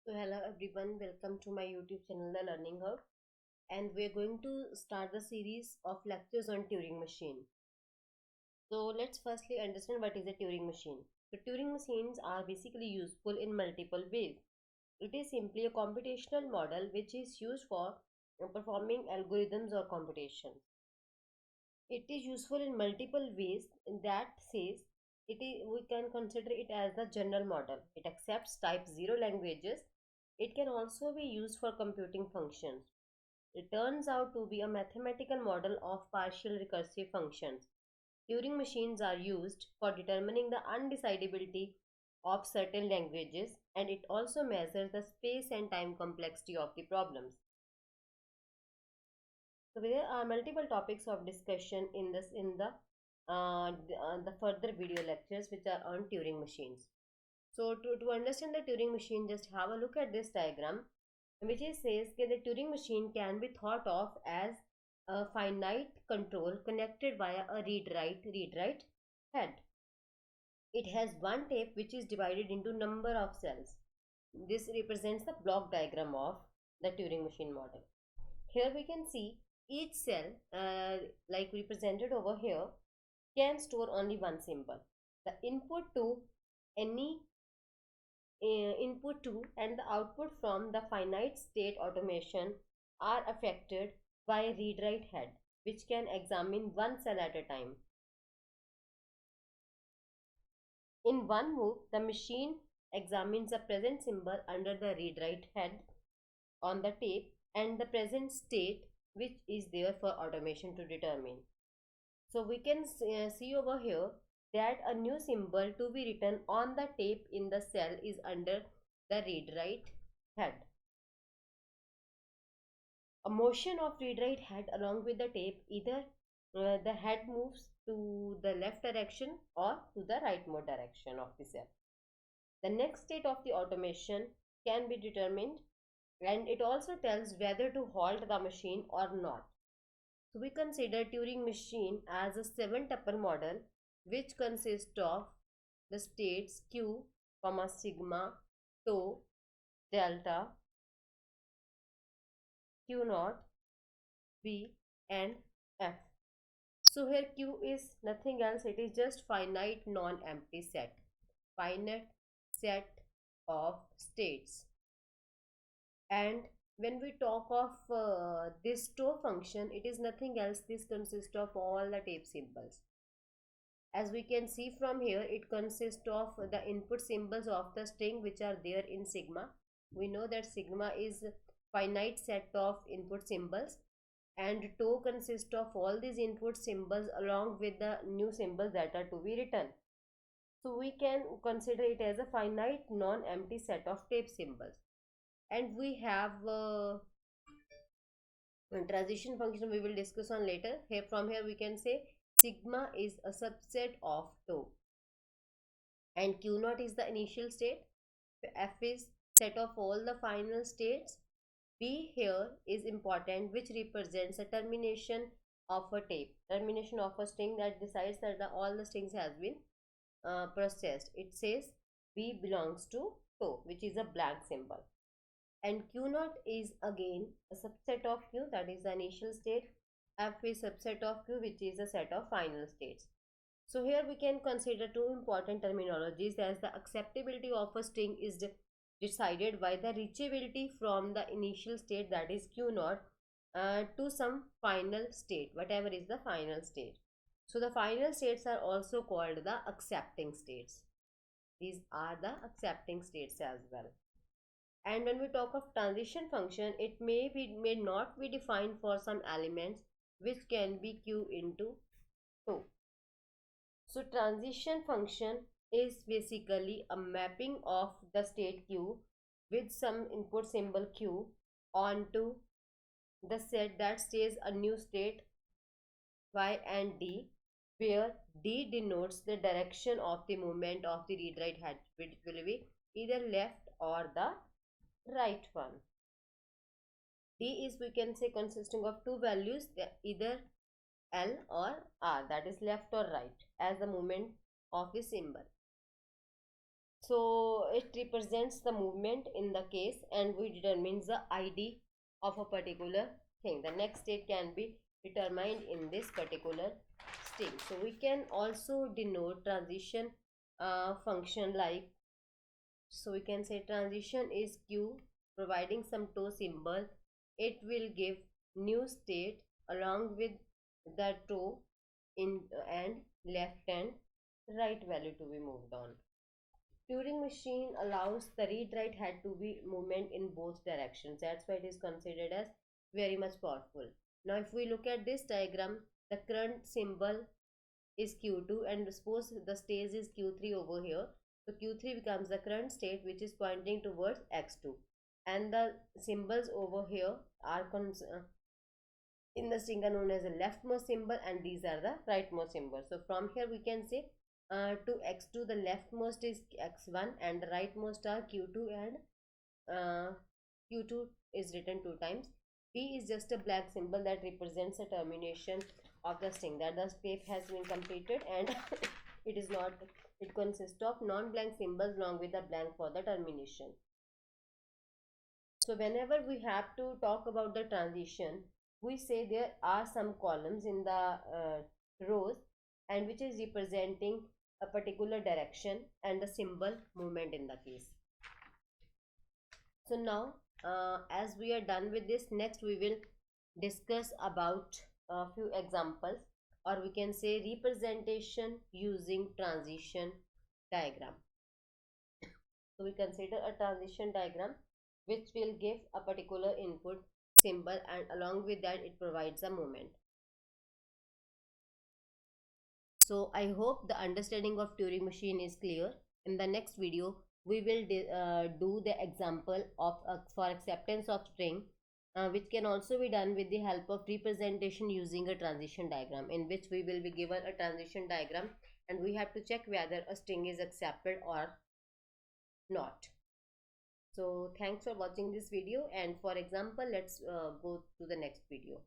So hello everyone, welcome to my YouTube channel The Learning Hub, and we're going to start the series of lectures on Turing machine. So let's firstly understand what is a Turing machine. So Turing machines are basically useful in multiple ways. It is simply a computational model which is used for performing algorithms or computations. It is useful in multiple ways. In that says we can consider it as the general model. It accepts type 0 languages. It can also be used for computing functions. It turns out to be a mathematical model of partial recursive functions. Turing machines are used for determining the undecidability of certain languages, and it also measures the space and time complexity of the problems. So there are multiple topics of discussion in the further video lectures which are on Turing machines. So to understand the Turing machine, just have a look at this diagram, which is says that the Turing machine can be thought of as a finite control connected via a read-write head. It has one tape which is divided into number of cells. This represents the block diagram of the Turing machine model. Here we can see each cell, like represented over here, can store only one symbol. The any input to and the output from the finite state automation are affected by read write head, which can examine one cell at a time. In one move, the machine examines the present symbol under the read write head on the tape and the present state which is there for automation to determine. So we can see over here that a new symbol to be written on the tape in the cell is under the read write head. A motion of read write head along with the tape, either the head moves to the left direction or to the rightmost direction of the cell. The next state of the automation can be determined, and it also tells whether to halt the machine or not. So we consider Turing machine as a 7-tuple model which consists of the states q, sigma, tau, delta, q naught, b, and f. So here q is nothing else, it is just finite non-empty set. Finite set of states. And when we talk of this tau function, it is nothing else, this consists of all the tape symbols. As we can see from here, it consists of the input symbols of the string which are there in sigma. We know that sigma is finite set of input symbols, and tau consists of all these input symbols along with the new symbols that are to be written. So we can consider it as a finite non-empty set of tape symbols. And we have transition function we will discuss on later. Here from here we can say sigma is a subset of tau, and q naught is the initial state, f is set of all the final states, b here is important, which represents a termination of a tape, termination of a string that decides that all the strings has been processed. It says b belongs to tau, which is a blank symbol. And q naught is again a subset of q, that is the initial state. F is subset of q, which is a set of final states. So here we can consider two important terminologies, as the acceptability of a string is decided by the reachability from the initial state, that is q naught, to some final state, whatever is the final state. So the final states are also called the accepting states. These are the accepting states as well. And when we talk of transition function, it may not be defined for some elements which can be q into tau. So transition function is basically a mapping of the state q with some input symbol q onto the set that says a new state y and d, where d denotes the direction of the movement of the read write head, which will be either left or the right one. D is, we can say, consisting of two values, either L or R, that is left or right, as the movement of the symbol. So it represents the movement in the case, and we determines the ID of a particular thing. The next state can be determined in this particular string. So we can also denote transition function like, so we can say transition is q, providing some toe symbol. It will give new state along with the toe in and left and right value to be moved on. Turing machine allows the read-write head to be movement in both directions. That's why it is considered as very much powerful. Now, if we look at this diagram, the current symbol is Q2, and suppose the stage is Q3 over here. So Q3 becomes the current state which is pointing towards X2, and the symbols over here are in the string are known as the leftmost symbol, and these are the rightmost symbols. So from here we can say to X2 the leftmost is X1 and the rightmost are Q2, and Q2 is written 2 times. B is just a black symbol that represents a termination of the string, that the step has been completed, and it is not, it consists of non-blank symbols along with a blank for the termination. So whenever we have to talk about the transition, we say there are some columns in the rows, and which is representing a particular direction and the symbol movement in the case. So now as we are done with this, next we will discuss about a few examples, or we can say representation using transition diagram. So we consider a transition diagram which will give a particular input symbol, and along with that it provides a movement. So I hope the understanding of Turing machine is clear. In the next video we will do the example of for acceptance of string, which can also be done with the help of representation using a transition diagram, in which we will be given a transition diagram and we have to check whether a string is accepted or not. So thanks for watching this video, and for example let's go to the next video.